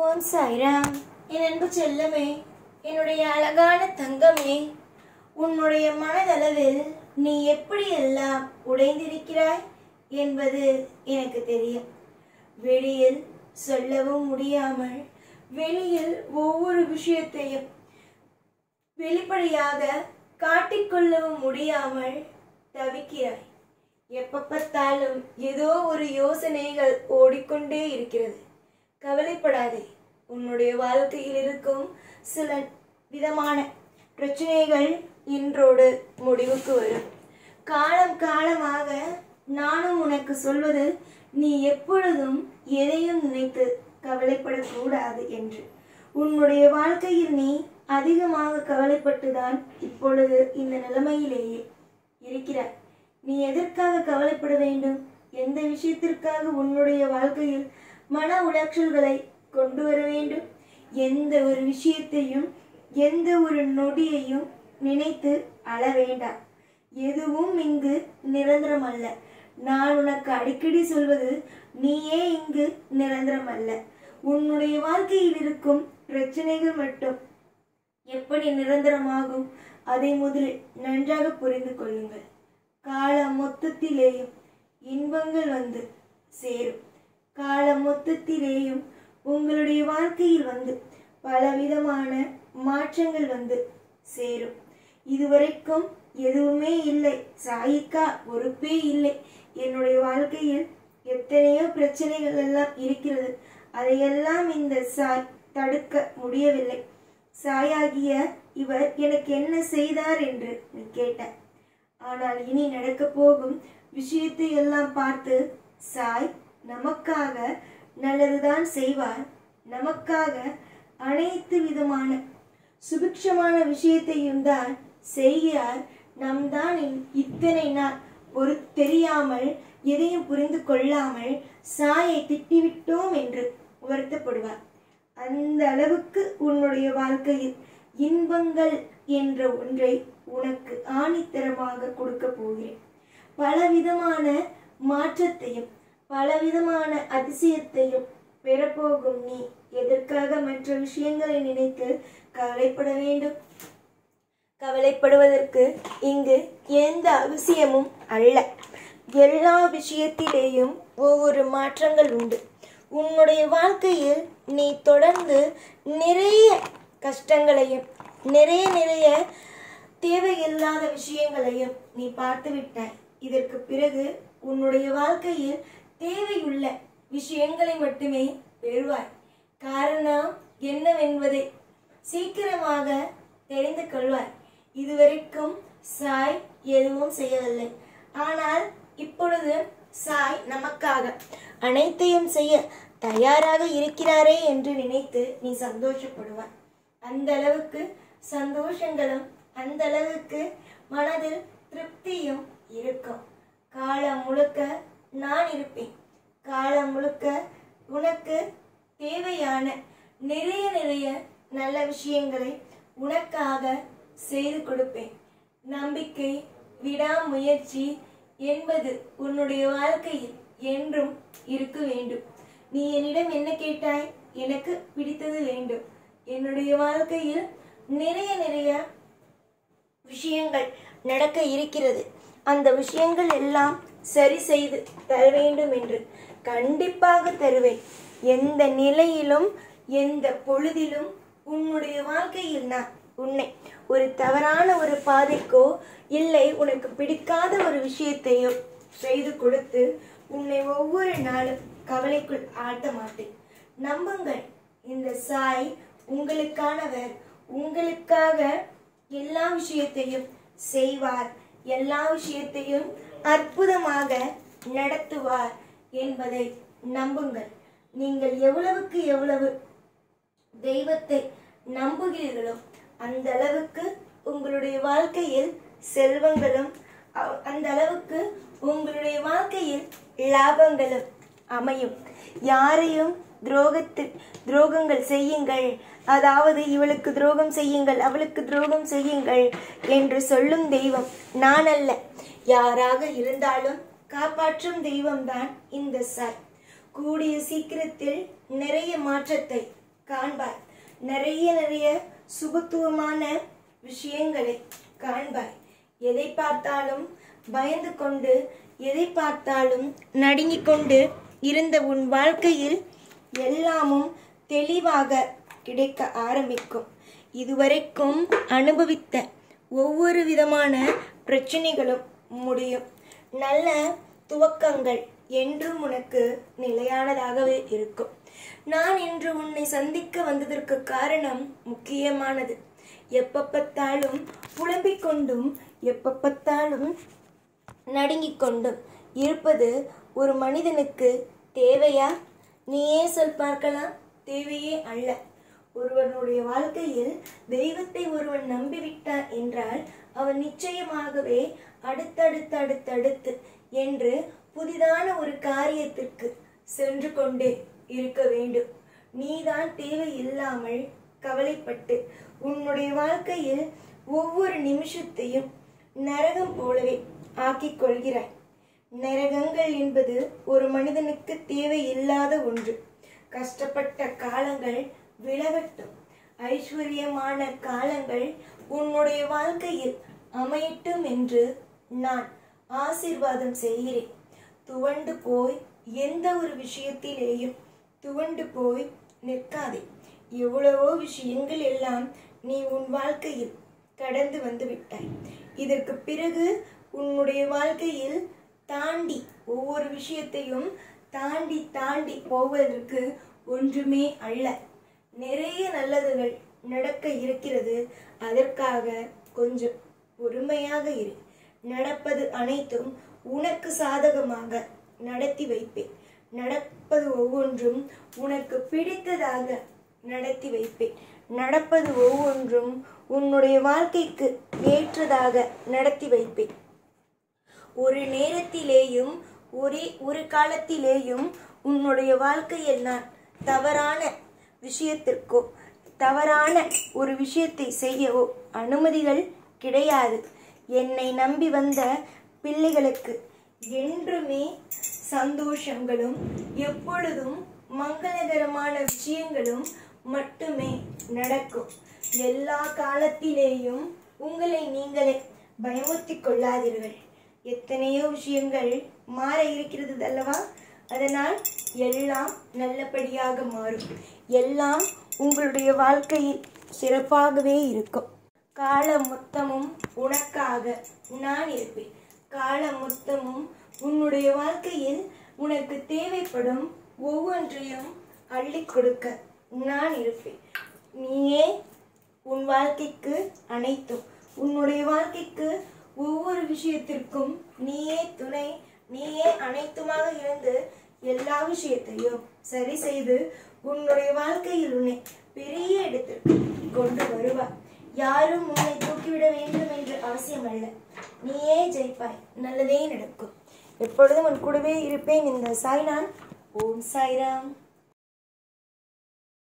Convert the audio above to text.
ஓம் சாய்ராம். என் அன்பு செல்லமே, என்னுடைய அழகான தங்கமே, உன்னுடைய மனதளவில் நீ எப்படியெல்லாம் உடைந்திருக்கிறாய் என்பது எனக்கு தெரியும். வெளியில் சொல்லவும் முடியாமல், வெளியில் ஒவ்வொரு விஷயத்தையும் வெளிப்படையாக காட்டிக்கொள்ளவும் முடியாமல் தவிக்கிறாய். எப்ப பார்த்தாலும் ஏதோ ஒரு யோசனைகள் ஓடிக்கொண்டே இருக்கிறது. கவலைப்படாதே. உன்னுடைய வாழ்க்கையில் இருக்கும் சில விதமான பிரச்சனைகள் இன்றோடு முடிவுக்கு வரும். காலம் காலமாக நானும் உனக்கு சொல்வது, நீ எப்பொழுதும் எதையும் நினைத்து கவலைப்படக்கூடாது என்று. உன்னுடைய வாழ்க்கையில் நீ அதிகமாக கவலைப்பட்டுதான் இப்பொழுது இந்த நிலைமையிலேயே இருக்கிறாய். நீ எதற்காக கவலைப்பட வேண்டும்? எந்த விஷயத்திற்காக உன்னுடைய வாழ்க்கையில் மன உளைச்சல்களை கொண்டு வர வேண்டும்? எந்த ஒரு விஷயத்தையும், எந்த ஒரு நொடியையும் நினைத்து அழ வேண்டாம். எதுவும் இங்கு நிரந்தரம் அல்ல. நான் உனக்கு அடிக்கடி சொல்வது, நீயே இங்கு நிரந்தரம் அல்ல. உன்னுடைய வாழ்க்கையில் இருக்கும் பிரச்சனைகள் மட்டும் எப்படி நிரந்தரமாகும்? அதை முதலில் நன்றாக புரிந்து கொள்ளுங்கள். கால மொத்தத்திலேயும் இன்பங்கள் வந்து சேரும். கால மொத்தத்திலேயும் உங்களுடைய வாழ்க்கையில் வந்து பலவிதமான மாற்றங்கள் வந்து சேரும். இதுவரைக்கும் எதுவுமே இல்லை, சாயிக்கா பொறுப்பே இல்லை, என்னுடைய வாழ்க்கையில் எத்தனையோ பிரச்சனைகள் எல்லாம் இருக்கிறது, அதையெல்லாம் இந்த சாய் தடுக்க முடியவில்லை. சாயாகிய இவர் எனக்கு என்ன செய்தார் என்று நீ கேட்டார். ஆனால் இனி நடக்க போகும் விஷயத்தை எல்லாம் பார்த்து, சாய் நமக்காக நல்லதுதான் செய்வார். நமக்காக அனைத்து விதமான சுபிக்ஷமான விஷயத்தையும் தான் செய்கிறார். நம் தான் இத்தனை நாள் ஒரு தெரியாமல், எதையும் புரிந்து கொள்ளாமல் சாயை திட்டிவிட்டோம் என்று வருத்தப்படுவார். அந்த அளவுக்கு உன்னுடைய வாழ்க்கையில் இன்பங்கள் என்ற ஒன்றை உனக்கு ஆணித்தரமாக கொடுக்க போகிறேன். பலவிதமான மாற்றத்தையும் பலவிதமான அதிசயத்தையும் பெறப்போகும் நீ எதற்காக மற்ற விஷயங்களை நினைத்து கவலைப்பட வேண்டும்? கவலைப்படுவதற்கு இங்கு எந்த அவசியமும் அல்ல. எல்லா விஷயத்திலேயும் ஒவ்வொரு மாற்றங்கள் உண்டு. உன்னுடைய வாழ்க்கையில் நீ தொடர்ந்து நிறைய கஷ்டங்களையும் நிறைய தேவையில்லாத விஷயங்களையும் நீ பார்த்து விட்டாய். இதற்கு பிறகு உன்னுடைய வாழ்க்கையில் தேவையுள்ள விஷயங்களை மட்டுமே பெறுவாய். காரணம் என்னவென்பதை சீக்கிரமாக தெரிந்து கொள்வாய். இதுவரைக்கும் சாய் எதுவும் செய்யவில்லை. ஆனால் இப்பொழுது சாய் நமக்காக அனைத்தையும் செய்ய தயாராக இருக்கிறாரே என்று நினைத்து நீ சந்தோஷப்படுவாய். அந்த அளவுக்கு சந்தோஷங்களும், அந்த அளவுக்கு மனதில் திருப்தியும் இருக்கும். காலம் முழுக்க நான் இருப்பேன். காலம் முழுக்க உனக்கு தேவையான நிறைய நல்ல விஷயங்களை உனக்காக செய்து கொடுப்பேன். நம்பிக்கை, விடாமுயற்சி என்பது உன்னுடைய வாழ்க்கையில் என்றும் இருக்க வேண்டும். நீ என்னிடம் என்ன கேட்டாய்? எனக்கு பிடித்தது வேண்டும். என்னுடைய வாழ்க்கையில் நிறைய விஷயங்கள் நடக்க இருக்கிறது. அந்த விஷயங்கள் எல்லாம் சரி செய்து தர வேண்டும் என்று கண்டிப்பாக தருவேன். எந்த நிலையிலும் எந்த பொழுதிலும் உன்னுடைய வாழ்க்கையில் நான் உன்னை ஒரு தவறான ஒரு பாதைக்கோ இல்லை உனக்கு பிடிக்காத ஒரு விஷயத்தையோ செய்து கொடுத்து உன்னை ஒவ்வொரு நாளும் கவலைக்குள் ஆழ்த்த மாட்டேன். நம்புங்கள், இந்த சாய் உங்களுக்கானவர். உங்களுக்காக எல்லா விஷயத்தையும் செய்வார். எல்லா விஷயத்தையும் அற்புதமாக நடத்துவார் என்பதை நம்புங்கள். நீங்கள் எவ்வளவுக்கு எவ்வளவு தெய்வத்தை நம்புகிறீர்களோ அந்த அளவுக்கு உங்களுடைய வாழ்க்கையில் செல்வங்களும், அந்த அளவுக்கு உங்களுடைய வாழ்க்கையில் லாபங்களும் அமையும். யாரையும் துரோகங்கள் செய்யுங்கள், அதாவது இவளுக்கு துரோகம் செய்யுங்கள், அவளுக்கு துரோகம் செய்யுங்கள் என்று சொல்லும் தெய்வம் நான் அல்ல. யாராக இருந்தாலும் காப்பாற்றும் தெய்வம்தான் இந்த சாய். கூடிய சீக்கிரத்தில் நிறைய மாற்றத்தை காண்பாய். நிறைய சுபத்துவமான விஷயங்களை காண்பாய். எதை பார்த்தாலும் பயந்து கொண்டு, எதை பார்த்தாலும் நடுங்கிக் கொண்டு இருந்த உன் வாழ்க்கையில் எல்லாமும் தெளிவாக கிடைக்க ஆரம்பிக்கும். இதுவரைக்கும் அனுபவித்த ஒவ்வொரு விதமான பிரச்சனைகளும் முடியும். நல்ல துவக்கங்கள் என்றும் உனக்கு நிலையானதாகவே இருக்கும். நான் இன்று உன்னை சந்திக்க வந்ததற்கு காரணம் முக்கியமானது. எப்ப பார்த்தாலும் புலம்பிக் கொண்டும் எப்ப பார்த்தாலும் நடுங்கிக் கொண்டும் இருப்பது ஒரு மனிதனுக்கு தேவையா? நீயே சொல் பார்க்கலாம். தேவையே அல்ல. ஒருவனுடைய வாழ்க்கையில் தெய்வத்தை ஒருவன் நம்பிவிட்டான் என்றால் அவன் நிச்சயமாகவே அடுத்தடுத்து என்று புதிதான ஒரு காரியத்திற்கு சென்று கொண்டே இருக்க வேண்டும். நீதான் தேவையில்லாமல் கவலைப்பட்டு உன்னுடைய வாழ்க்கையில் ஒவ்வொரு நிமிஷத்தையும் நரகம் போலவே ஆக்கிக் கொள்கிறாய். நரகங்கள் என்பது ஒரு மனிதனுக்கு தேவையில்லாத ஒன்று. கஷ்டப்பட்ட காலங்கள் விலகட்டும். ஐஸ்வர்யமான காலங்கள் உன்னுடைய வாழ்க்கையில் அமையட்டும் என்று நான் ஆசீர்வாதம் செய்கிறேன். துவண்டு போய் எந்த ஒரு விஷயத்திலேயும் துவண்டு போய் நிற்காதே. எவ்வளவோ விஷயங்கள் எல்லாம் நீ உன் வாழ்க்கையில் கடந்து வந்து விட்டாய். இதற்கு பிறகு உன்னுடைய வாழ்க்கையில் தாண்டி ஒவ்வொரு விஷயத்தையும் தாண்டி போவதற்கு ஒன்றுமே அல்ல. நிறைய நல்லதுகள் நடக்க இருக்கிறது. அதற்காக கொஞ்சம் பொறுமையாக இரு. நடப்பது அனைத்தும் உனக்கு சாதகமாக நடத்தி வைப்பேன். நடப்பது ஒவ்வொன்றும் உனக்கு பிடித்ததாக நடத்தி வைப்பேன். நடப்பது ஒவ்வொன்றும் உன்னுடைய வாழ்க்கைக்கு ஏற்றதாக நடத்தி வைப்பேன். ஒரு நேரத்திலேயும் ஒரு காலத்திலேயும் உன்னுடைய வாழ்க்கையில் நான் தவறான விஷயத்திற்கோ தவறான ஒரு விஷயத்தை செய்யவோ அனுமதிகள் கிடையாது. என்னை நம்பி வந்த பிள்ளைகளுக்கு என்றுமே சந்தோஷங்களும் எப்பொழுதும் மங்களகரமான விஷயங்களும் மட்டுமே நடக்கும். எல்லா காலத்திலேயும் உங்களை நீங்களே பயமுறுத்திக் கொள்ளாதீர்கள். எத்தனையோ விஷயங்கள் மாற இருக்கிறது அல்லவா? அதனால் எல்லாம் நல்லபடியாக மாறும். எல்லாம் உங்களுடைய வாழ்க்கையில் சிறப்பாகவே இருக்கும். காலம் மொத்தமும் உனக்காக நான் இருப்பேன். காலம் மொத்தமும் உன்னுடைய வாழ்க்கையில் உனக்கு தேவைப்படும் ஒவ்வொன்றையும் அள்ளி கொடுக்க நான் இருப்பேன். நீயே உன் வாழ்க்கைக்கு அனைத்தும். உன்னுடைய வாழ்க்கைக்கு ஒவ்வொரு விஷயத்திற்கும் நீயே துணை, நீயே அனைத்துமாக இருந்து எல்லா விஷயத்தையும் சரி செய்து உன்னுடைய வாழ்க்கையில் உன்னை பெரிய இடத்திற்கு கொண்டு வருவாய். யாரும் உன்னை தூக்கிவிட வேண்டும் என்று அவசியம் அல்ல. நீயே ஜெயிப்பாய். நல்லதே நடக்கும். எப்பொழுதும் உன் கூடவே இருப்பேன். இந்த சாய்நான். ஓம் சாய்ராம்.